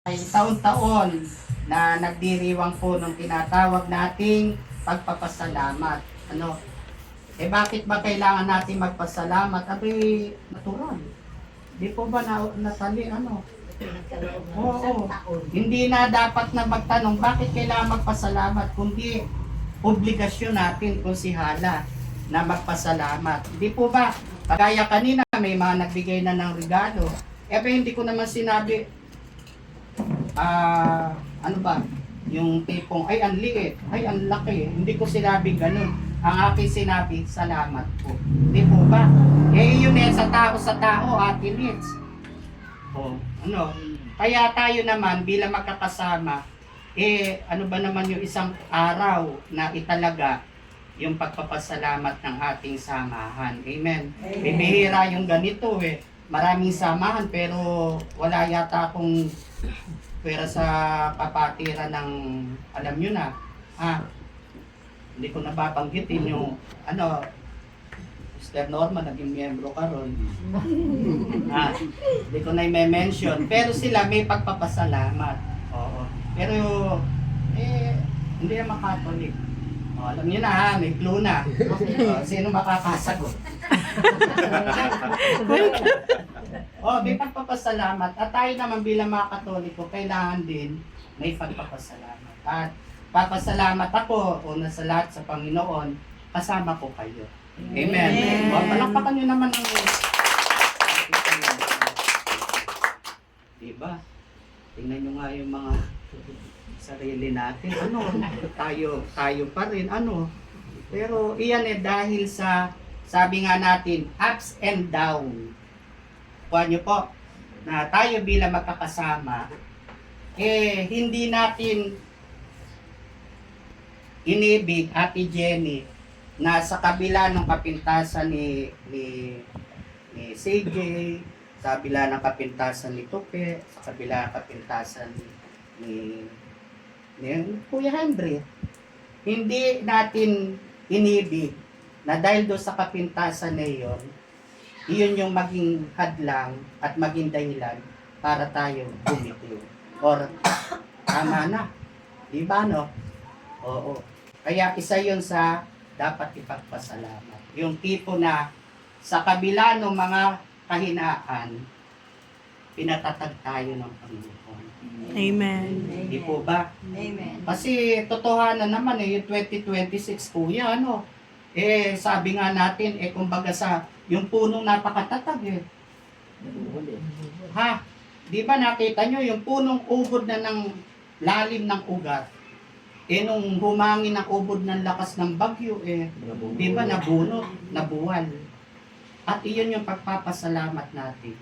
Ay taon-taon na nagdiriwang po ng tinatawag nating pagpapasalamat. Ano? Bakit ba kailangan natin magpasalamat? Abay, natural. Di po ba natali, ano? Oo. Hindi na dapat na magtanong, bakit kailangan magpasalamat? Kundi, obligasyon natin kung sihala na magpasalamat. Di po ba? Kagaya kanina, may mga nagbigay na ng regalo. Hindi ko naman sinabi, ano ba, yung tipong, ay ang liit, ay ang laki. Hindi ko sinabing ganun. Ang aking sinabi, salamat po. Di po ba? Yun sa tao, atin needs. Ano? Kaya tayo naman, bilang magkakasama, ano ba naman yung isang araw na italaga yung pagpapasalamat ng ating samahan. Amen. Bibihira yung ganito Maraming samahan pero wala yata akong pera sa papatira ng, alam nyo na, hindi ko nababanggitin yung, Mr. Norman, naging miyembro ka ron. Hindi ko na i-mention. Pero sila may pagpapasalamat. Oo. Pero, hindi naman Catholic. Alam nyo na may clue na. Sino makakasagot? May pagpapasalamat. At tayo naman bilang mga Katoliko, kailangan din may pagpapasalamat. At papasalamat ako, una sa lahat sa Panginoon, kasama ko kayo. Amen. Palakpakan nyo naman ng diba? Tingnan nyo nga yung mga sarili natin. Tayo pa rin. Pero iyan dahil sa, sabi nga natin, ups and down. Kuha nyo po, na tayo bilang magkakasama, hindi natin inibig, Ate Jenny, na sa kabila ng kapintasan ni CJ, sa kabila ng kapintasan ni Tope, sa kabila ng kapintasan ni Kuya Henry, hindi natin inibig na dahil doon sa kapintasan na iyon yung maging hadlang at maging dahilan para tayo bumitiw. Or, tama na. Diba, no? Oo. Kaya isa yun sa dapat ipagpasalamat. Yung tipo na sa kabila ng mga kahinaan, pinatatag tayo ng Panginoon. Amen. Hindi po ba? Amen. Kasi totohanan naman yung 2026 kuya, sabi nga natin, kumbaga sa yung punong napakatatag Di ba nakita nyo yung punong ubod na ng lalim ng ugat? Nung humangin ang ubod ng lakas ng bagyo, di ba nabunot, nabuwal. At iyon yung pagpapasalamat natin.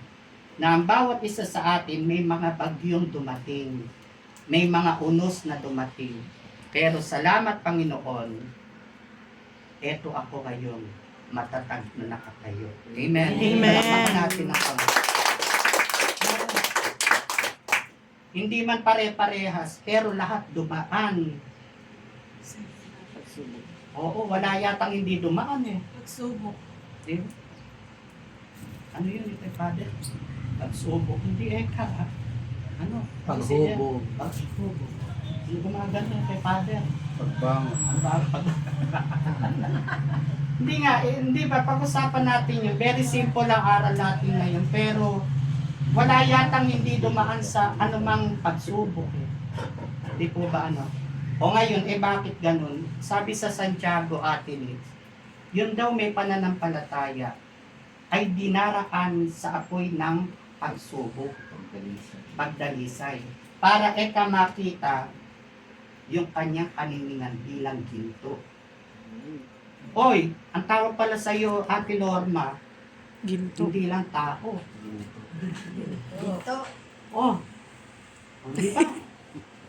Na ang bawat isa sa atin may mga bagyong dumating. May mga unos na dumating. Pero salamat Panginoon, eto ako ngayon, matatag na nakatayo. Amen. Amen. Palakpakan natin ang Panginoon. Hindi man pare-parehas, pero lahat dumaan. Oo, wala yatang hindi dumaan Pagsubok. Diba? Ano yun ito, Father? Pagsubok. Hindi Paghubog. Paghubog. Hindi gumaganda kay Father. Pagbangon. Hindi nga, hindi ba, pag-usapan natin yun. Very simple ang aral natin ngayon. Pero, wala yatang hindi dumaan sa anumang pagsubok. Di po ba O ngayon, bakit ganun? Sabi sa Santiago atin, yun daw may pananampalataya ay dinaraan sa apoy ng pagsubok. Pagdalisay. Para makita yung kanyang kaniningan bilang ginto. Oy, ang tawag pala sa iyo, Ate Norma, Ginto. hindi lang tao. Ito. Di ba?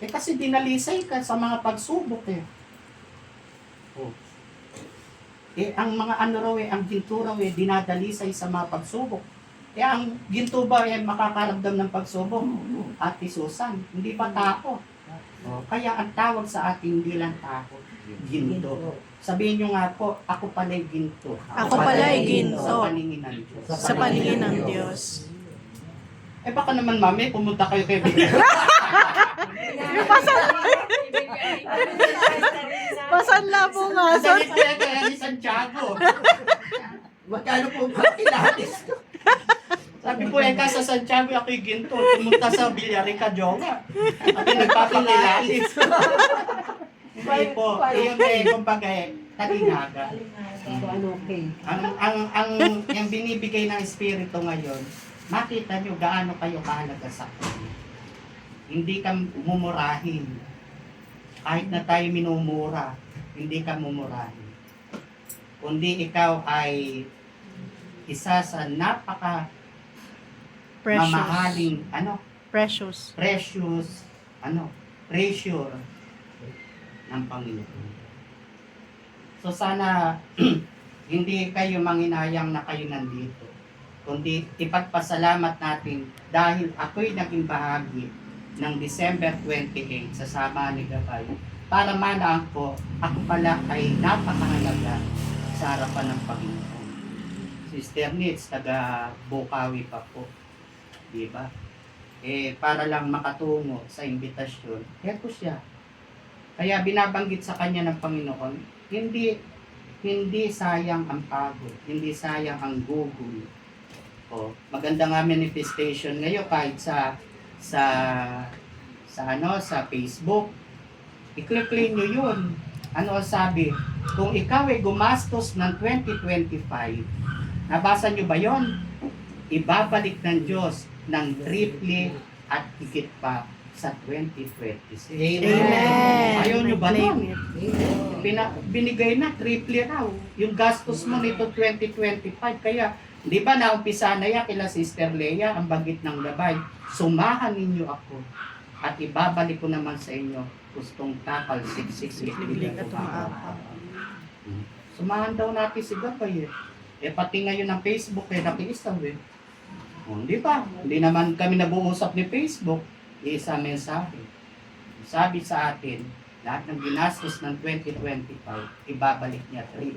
Kasi dinalisay ka sa mga pagsubok ang mga ang ginto raw dinadalisay sa mga pagsubok. Ang ginto ba makakaramdam ng pagsubok? Ate Susan, hindi ba tao? Kaya ang tawag sa atin hindi lang tao, ginto. Sabihin nyo nga po, ako pala'y ginto. Ako pala'y ginto. Sa paningin ng Diyos. Sa paningin ng Diyos. Eh baka naman mami, pumunta kayo kay Bea. Pasanla po nga. Ang dali kaya kaya ni Santiago. Magkano po ba pilates? Sabi ko, ka sa Santiago, ako'y ginto. Pumunta sa Villarica, jowa. At nagpapapilates. Hindi po. Iyon kumbaga, talinaga. Yung binibigay ng Espiritu ngayon, makita nyo gaano kayo kahalaga sa Kanya. Hindi ka mumurahin. Kahit na tayo minumura, hindi ka mumurahin. Kundi ikaw ay isa sa napaka mamahaling Precious. treasure ng Panginoon. So sana hindi kayo manginayang na kayo nandito, kundi ipagpasalamat natin dahil ako'y naging bahagi ng December 28 sa Sama ni Gabay para malaan ko ako pala ay napakahalaga sa harapan ng Panginoon. Sister Nitz, taga Bukawi pa po. Diba? Para lang makatungo sa imbitasyon, eto siya. Kaya binabanggit sa kanya ng Panginoon, hindi sayang ang pagod, hindi sayang ang gugol. Maganda nga manifestation ngayon kahit sa Facebook. I-click nyo yun. Ano ang sabi? Kung ikaw ay gumastos ng 2025, nabasa nyo ba yon? Ibabalik ng Diyos ng triple at higit pa sa 2026. Amen. Ayaw nyo ba Claim nun? it. Binigay na, triple raw. Yung gastos mo nito 2025. Kaya, di ba naumpisa na yan kila Sister Leia, ang bagit ng gabay. Sumahan ninyo ako at ibabalik ko naman sa inyo gustong takal, siksik, Bibili ka tumaapa. Sumahan daw natin si gabay pati ngayon ng Facebook nakiisaw di ba? Hindi naman kami nag-uusap ni Facebook. Isa mensahe. Sabi sa atin, lahat ng ginastos ng 2025, ibabalik niya 3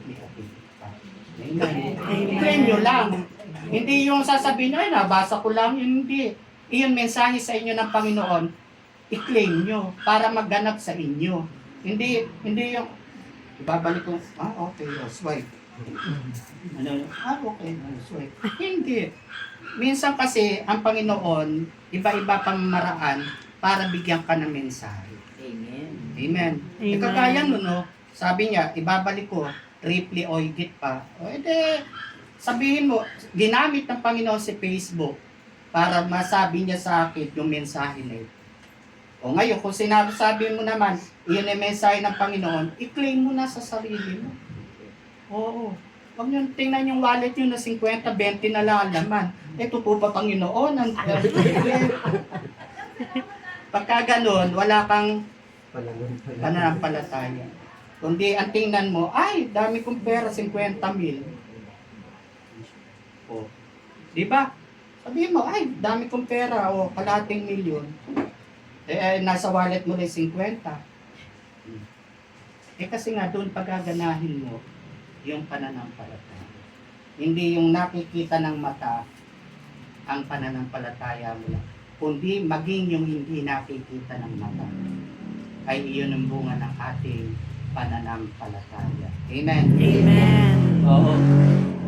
I-claim nyo lang. Hindi yung sasabihin nyo, ay nabasa ko lang, hindi. Iyon mensahe sa inyo ng Panginoon, i-claim nyo para magganap sa inyo. Hindi yung, ibabalik ko, okay, swipe. Okay, swipe. Hindi. Minsan kasi, ang Panginoon, iba-iba pang maraan para bigyan ka ng mensahe. Amen. Amen. Kagaya nun, sabi niya, ibabalik ko, triple o higit pa. Sabihin mo, ginamit ng Panginoon si Facebook para masabi niya sa akin yung mensahe na ito. Ngayon, kung sabi mo naman, iyon ay mensahe ng Panginoon, i-claim mo na sa sarili mo. Oo. Huwag nyo tingnan yung wallet nyo na 50, 20 na lang ang laman. Ito po ba Panginoon? Pagka ganun, wala kang pananampalataya. Kundi ang tingnan mo, ay, dami kong pera, 50,000. Di ba? Sabihin mo, ay, dami kong pera, kalahating milyon. Nasa wallet mo rin 50. Kasi nga doon pagaganahin mo yung pananampalataya. Hindi yung nakikita ng mata ang pananampalataya mo lang, kundi maging yung hindi nakikita ng mata ay iyon ang bunga ng ating pananampalataya. Amen. Amen. Oo.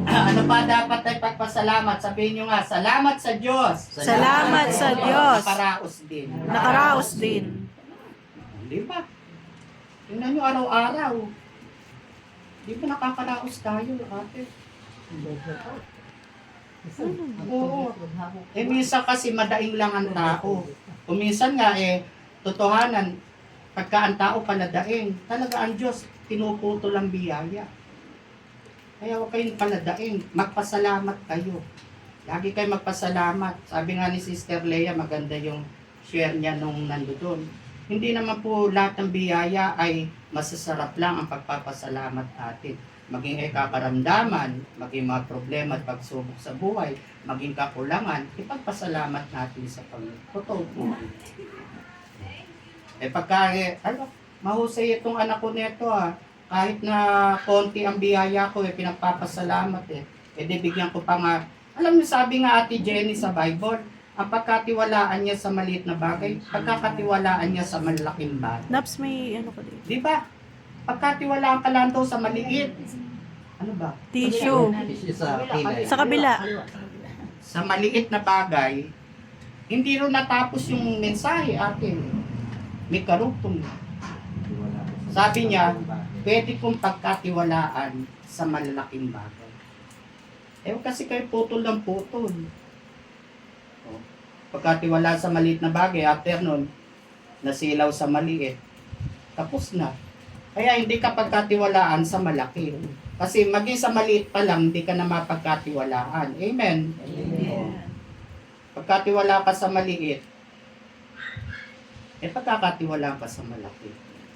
Ano pa dapat ay pagpasalamat? Sabihin nyo nga, salamat sa Diyos. Salamat sa Diyos. Nakaraos din. Nakaraos din. Di ba? Tingnan nyo araw-araw. Di ba nakakaraos tayo, ate? Oo. Minsan kasi madaing lang ang tao. Kung minsan nga totohanan, pagka ang tao paladaing, talaga ang Diyos, tinuputol ang biyaya. Kaya huwag kayong paladaing, magpasalamat kayo. Lagi kayo magpasalamat. Sabi nga ni Sister Leia, maganda yung share niya nung nandoon. Hindi naman po lahat ng biyaya ay masasarap lang ang pagpapasalamat natin. Maging kakaramdaman, maging mga problema at pagsubok sa buhay, maging kakulangan, ipagpasalamat natin sa Panginoon. Totoo po. Pagka, mahusay itong anak ko nito kahit na konti ang biyaya ko, pinagpapasalamat di bigyan ko pa nga. Alam niyo, sabi nga Ate Jenny sa Bible, ang pagkatiwalaan niya sa maliit na bagay, pagkakatiwalaan niya sa malaking bagay. Naps, may ano ko dito. Di ba? Pagkatiwalaan ka lang daw sa maliit. Ano ba? Tissue. Sa kilay. Sa kabila. Sa maliit na bagay, hindi rin natapos yung mensahe atin. May karugtong. Sabi niya, pwede kong pagkatiwalaan sa malalaking bagay. Kasi kayo putol ng putol. O, pagkatiwala sa maliit na bagay, after nun, nasilaw sa maliit, tapos na. Kaya hindi ka pagkatiwalaan sa malaki. Kasi maging sa maliit pa lang, hindi ka na mapagkatiwalaan. Amen? Pagkatiwala ka sa maliit, pagkakatiwala ka sa malaki.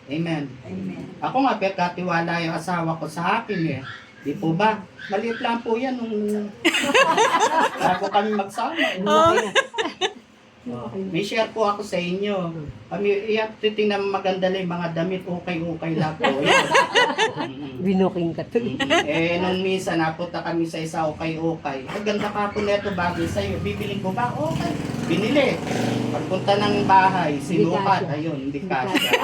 Amen? Amen. Ako nga, pagkatiwala yung asawa ko sa akin eh. Di po ba? Maliit lang po yan nung bago kami magsama. May share po ako sa inyo. Kami, titingnan maganda lang yung mga damit, okay lang po. Binuking ka to. Nung minsan, napunta kami sa isa okay. Ang ganda ka po neto bagay sa'yo. Bibiling ko ba? Okay. Binili. Pagpunta ng bahay, sinukat. Ayun, hindi kasya.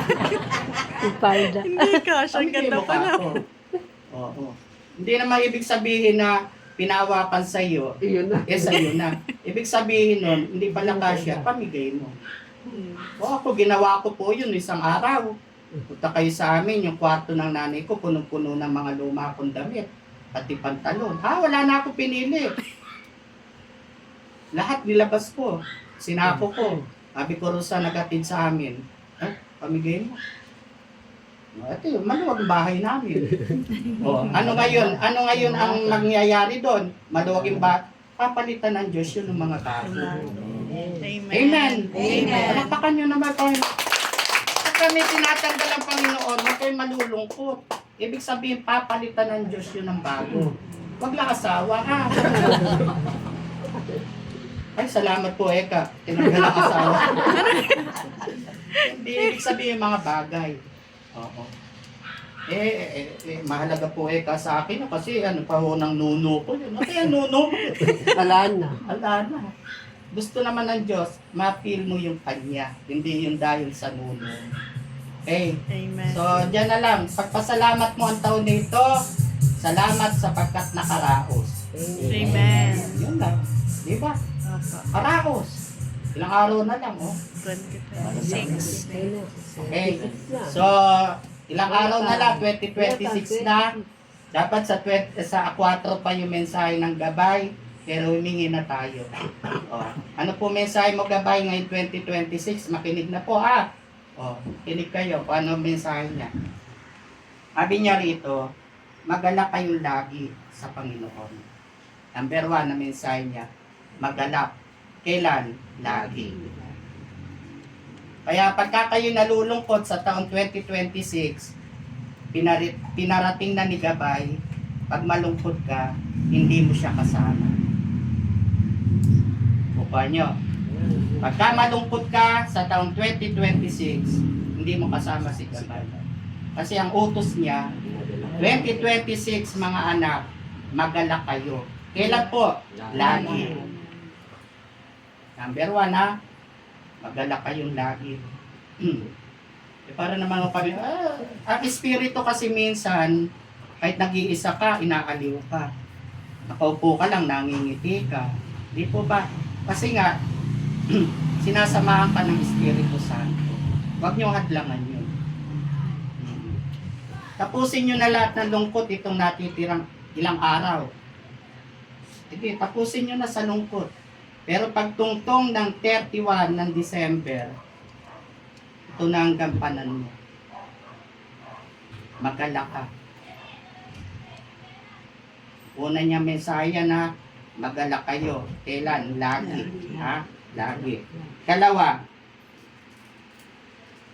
Palda. Hindi ka, siya Ang ganda mukha pa na. ko. Oo. Hindi naman ibig sabihin na pinawakan sa'yo, Iyon na. sa'yo na. Ibig sabihin nun, hindi pala kasya, pamigay mo. O ako, ginawa ko po yun isang araw. Punta kayo sa amin, yung kwarto ng nanay ko, punong-puno ng mga luma kong damit. Pati pantalon. Wala na ako pinili. Lahat nilabas ko. Sinako ko. Sabi ko rin sa nagatid sa amin, pamigay mo. Ito yun, maluwag bahay namin. Ano ngayon ang mangyayari doon? Maluwag yung papalitan ng Diyos yun ng mga tao. Amen. Amen. Amen. Palakpakan nyo naman tayo. Pag kami tinatanggal ang Panginoon, huwag kayo malulungkot. Ibig sabihin, papalitan ng Diyos yun ng bago. Huwag lang asawa, ha? Ay, salamat po, Eka. Tinanggal ang asawa. Hindi, ibig sabihin mga bagay. Oo. Mahalaga po sa akin kasi ano pa ho ng nuno ko yun. Kaya nuno mo. Alaan na. Ala na. Gusto naman ng Diyos, ma-feel mo yung Kanya. Hindi yung dahil sa nuno. Okay. Amen. So, dyan na lang. Pagpasalamat mo ang taon na ito. Salamat sapagkat nakaraos. Amen. Yun lang. Di ba? Opo. Karaos. Ilang araw na lang, oh. 26. Okay. So, ilang araw na lang, 2026 na. Dapat sa 4 pa yung mensahe ng gabay, pero humingi na tayo. Ano po mensahe mo gabay ngayon 2026? Makinig na po ha. Kinig kayo kung ano mensahe niya. Sabi niya rito, magalak kayong lagi sa Panginoon. Number 1 na mensahe niya, magalak. Kailan? Lagi. Kaya pagka kayo nalulungkot sa taong 2026, pinarating na ni Gabay, pag malungkot ka, hindi mo siya kasama. Buka nyo. Pagka malungkot ka sa taong 2026, hindi mo kasama si Gabay. Kasi ang utos niya, 2026 mga anak, magalak kayo. Kailan po? Lagi. Number 1 ha, magalak kayong lagi. Para naman ako kami, ang espiritu kasi minsan, kahit nag-iisa ka, inaaliw ka. Nakaupo ka lang, nangingiti ka. Di po ba? Kasi nga, sinasamahan ka ng Espiritu Santo. Huwag niyo hadlangan yun. Tapusin niyo na lahat ng lungkot itong natitirang ilang araw. Sige, tapusin niyo na sa lungkot. Pero pagtungtong ng 31 ng December, ito na ang gampanan mo. Magalak ka. Una niya mensaya na magalak kayo. Kailan? Lagi. Ha? Lagi. Kalawa,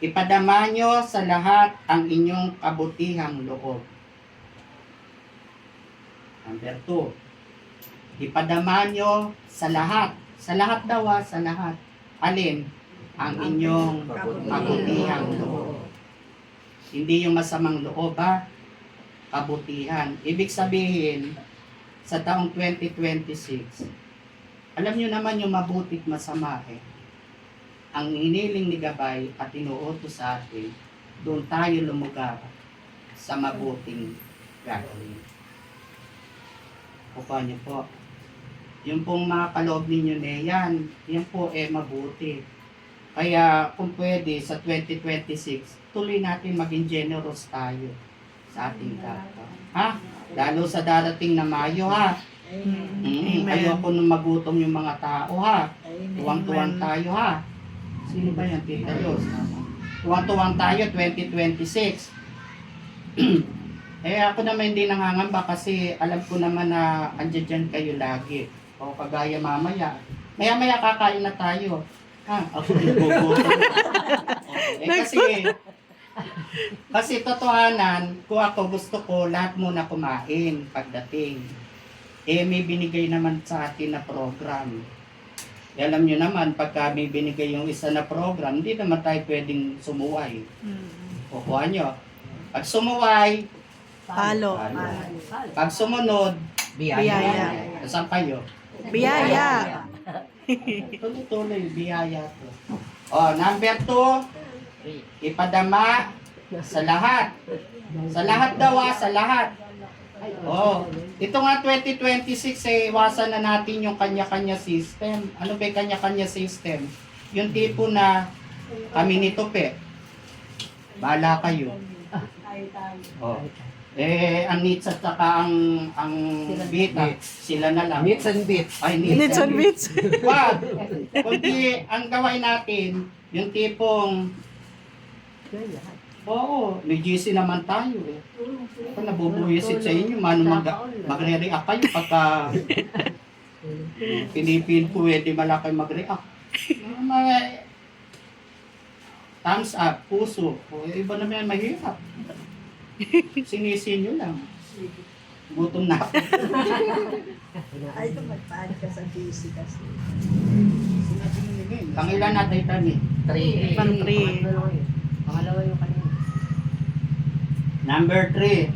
ipadama nyo sa lahat ang inyong kabutihang loob. Number 2, ipadama nyo sa lahat. Sa lahat daw sa lahat. Alin? Ang inyong kabutihang loob. Hindi yung masamang loob ha. Kabutihan. Ibig sabihin, sa taong 2026, Alam nyo naman yung mabutit masama eh. Ang hiniling ni Gabay at inuutos sa atin, doon tayo lumugar sa mabuting gagawin. Kukuha niyo po. Yung pong mga kaloob ninyo na yan po mabuti. Kaya kung pwede sa 2026, tuloy natin maging generous tayo sa ating kapwa. Ha? Lalo sa darating na Mayo ha. Amen. Ayoko nung magutom yung mga tao ha. Tuwang-tuwang tayo ha. Sino ba yan, Tita Yos? Tuwang-tuwang tayo 2026. Ako naman hindi nangangamba kasi alam ko naman na andyan dyan kayo lagi. O kagaya mamaya. Maya-maya kakain na tayo. Ha? Ako nagugutom. Kasi totohanan, kung ako gusto ko, lahat muna kumain pagdating. May binigay naman sa atin na program. Alam nyo naman, pagka may binigay yung isa na program, hindi naman tayo pwedeng sumuway. Kukuha nyo. Pag sumuway, Palo. pag sumunod, Biyaya. Saan kayo? Biyaya. Tuloy-tuloy, biyaya to. Number 2, ipadama sa lahat. Sa lahat daw sa lahat. Ito nga 2026 iwasan na natin yung kanya-kanya system. Ano ba yung kanya-kanya system? Yung tipo na kami nito bahala kayo. Ang needs at saka ang bita, sila na lang. Meets and beats. Ay, Minutes on bits. Wag! Kundi ang gawin natin, yung tipong, may GC naman tayo eh. Ako nabubuhisit sa inyo, magre-react kayo pagka pinipin ko, di malaki mag-react. Thumbs up, puso. Iba naman mahirap. Sinisin nyo lang. Gutom na ako. Ay, ito magpaan ka sa busy kasi. Pangilan natin kami. 3. Pang 3. Pangalawa yung kanina. Number 3.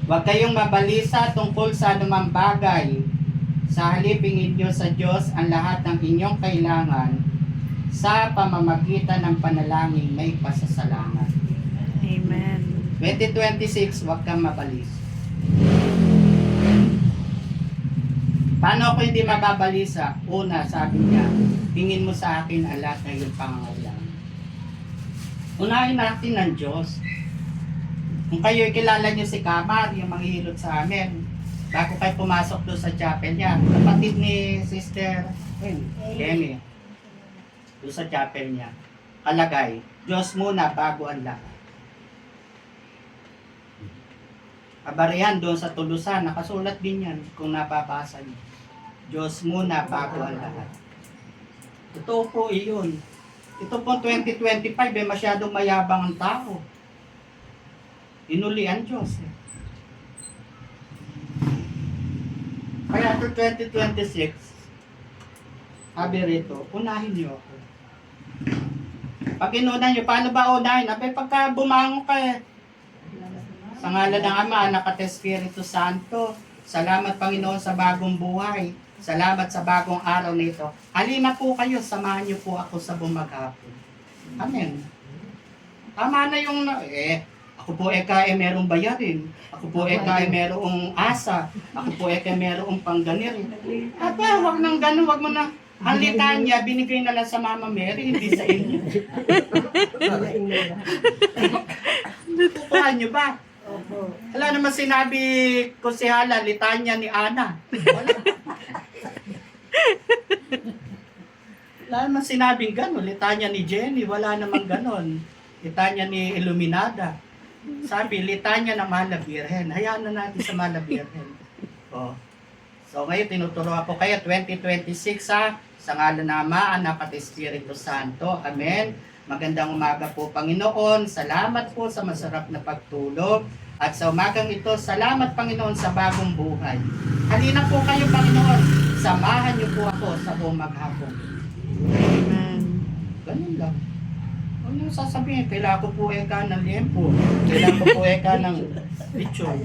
Huwag kayong mabalisa tungkol sa anumang bagay. Sa halip hingin niyo sa Diyos ang lahat ng inyong kailangan sa pamamagitan ng panalangin may pasasalamat. Amen. 2026, huwag kang mabalis. Paano ako hindi mababalisa? Una, sabi niya, hingin mo sa akin ang lahat ng iyong pangangailangan. Unahin natin ng Diyos. Kung kayo kilala niyo si Kamar, yung manghihilot sa amin, bago kayo pumasok doon sa chapel niya, kapatid ni Sister Demi, doon sa chapel niya, kalagay, Diyos muna bago ang lahat. Kabarihan doon sa tulusan, nakasulat din yan kung nababasa niyo. Diyos muna bago ang lahat. Totoo po iyon. Ito po 2025, masyadong mayabang ang tao. Inuli ang Diyos. Kaya ito 2026, sabi rito, unahin niyo ako. Pag inunan niyo, paano ba unahin? Pagka bumangon ka sa ngalan ng Ama, Anak at Espiritu Santo, salamat Panginoon sa bagong buhay. Salamat sa bagong araw nito. Halina po kayo, samahan niyo po ako sa bumaghapon. Amen. Tama na yung, ako po merong bayarin. Ako po merong asa. Ako po merong pangganir. Wag nang gano'n, wag mo na. Ang litanya, binigay na lang sa Mama Mary, hindi sa inyo. Tutuhan niyo ba? Wala naman sinabi ko si Hala, litanya ni Ana. Wala naman sinabing gano'n. Litanya ni Jenny, wala naman gano'n. Litanya ni Illuminada. Sabi, litanya ng Mahal na Birhen. Hayaan na natin sa Mahal na Birhen. So ngayon, tinuturo ako kayo, 2026 sa ngalan ng Ama, Anak at Espiritu Santo. Amen. Magandang umaga po, Panginoon. Salamat po sa masarap na pagtulog. At sa umagang ito, salamat, Panginoon, sa bagong buhay. Halina po kayo, Panginoon. Samahan niyo po ako sa buong maghapon. Amen. Ganun lang. Ano sasabihin? Kailangan ko po ng liempo. Kailangan ko po ng lechon.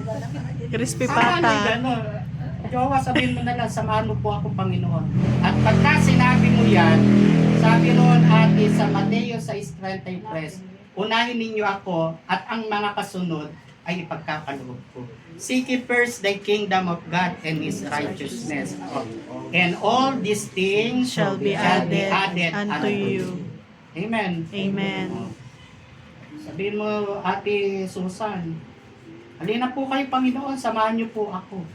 Crispy Saan pata. gano'n? Jowa, sabihin mo na lang, samahan mo po ako, Panginoon. At pagka sinabi mo yan, sabi noon ate sa Mateo 6:33, unahin ninyo ako at ang mga kasunod ay ipagkakaloob ko. Seek ye first the kingdom of God and His righteousness. And all these things Shall be added unto you. Amen. Amen. Sabihin mo, Ate Susan, halina po kayo, Panginoon, samahan niyo po ako.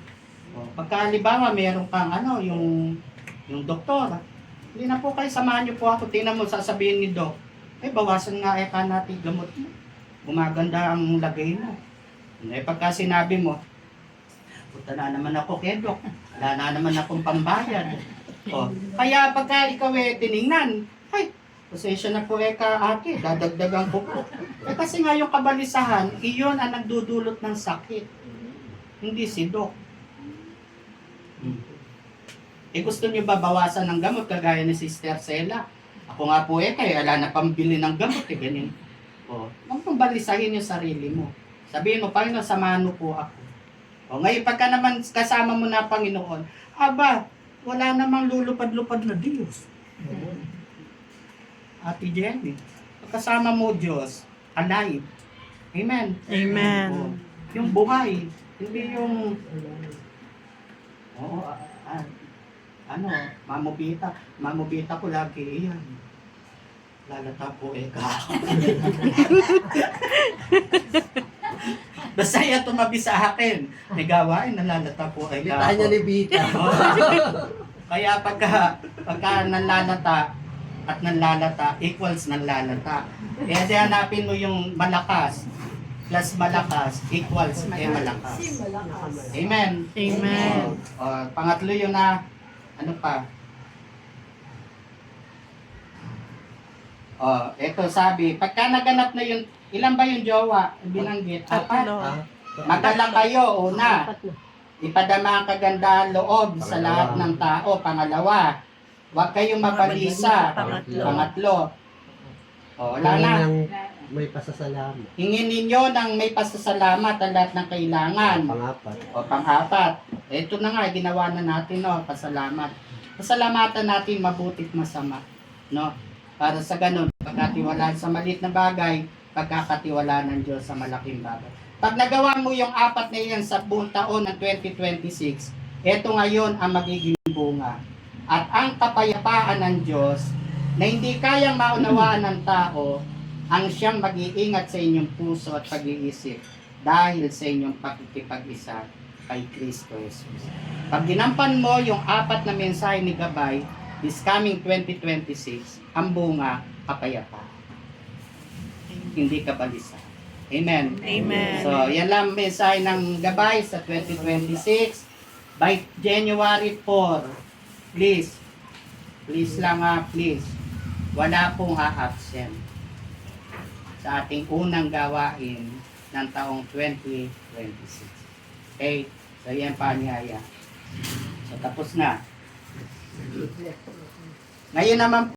Pagka halimbawa, meron kang yung doktor, halina po kayo, samahan niyo po ako. Tingnan mo, sasabihin ni Doc, bawasan nga eka natin gamot mo. Gumaganda ang lagay mo. Pagka sinabi mo, punta na naman ako kay Doc, wala na naman akong pambayad. Kaya pagka ikaw tiningnan, pasensya na po ate, dadagdagan ko po. Kasi nga yung kabalisahan, iyon ang nagdudulot ng sakit. Hindi si Doc. Gusto niyo ba bawasan ng gamot kagaya ni Sister Sela? Ako nga po kaya wala na pambili ng gamot ganyan. Huwag mong balisahin yung sarili mo. Sabihin mo, Panginoon, samahan mo po ako. Ngayon, pagka naman kasama mo na Panginoon, wala namang lulupad-lupad na Diyos. Ate Jenny, pagkasama mo Diyos, alive. Amen. Amen. Yung buhay, hindi yung mamubita ko lagi yan. Lalata po ka. Basta yan tumabi sa akin. May gawain, nalalata po ka. Kita niya ni Bita. Kaya pagka nanlalata at nanlalata equals nanlalata. Kaya hanapin mo yung malakas plus malakas equals malakas. Amen. Amen. Pangatlo yun na ano pa? Ito sabi, pagka naganap na yung, ilan ba yung jowa? Binanggit? 4. Tatlo. Magalang kayo, una. Ipadama ang kagandahan loob sa lahat ng tao. Pangalawa, huwag kayong mabalisa. Pangatlo. Wala na. May pasasalamat. Hingin ninyo ng may pasasalamat ang lahat ng kailangan. Pangapat. Pang-apat. Ito na nga, ginawa na natin, pasalamat. Pasalamatan natin mabutit masama. No? Para sa ganun, pagkatiwalaan sa maliit na bagay, pagkakatiwalaan ng Diyos sa malaking bagay. Pag nagawa mo yung 4 na yan sa buong taon ng 2026, ito ngayon ang magiging bunga. At ang kapayapaan ng Diyos na hindi kayang maunawaan ng tao, ang siyang mag-iingat sa inyong puso at pag-iisip dahil sa inyong pakikipag-isa kay Kristo Jesus. Pag ginampan mo yung 4 na mensahe ni Gabay, this coming 2026, ang bunga, kapayapaan. Hindi ka balisa. Amen. Amen. So, yan lang mensahe ng Gabay sa 2026. By January 4, please lang please, wala pong ha-absent sa ating unang gawain ng taong 2026. Okay? So, yan panyaya. So, tapos na. Ngayon naman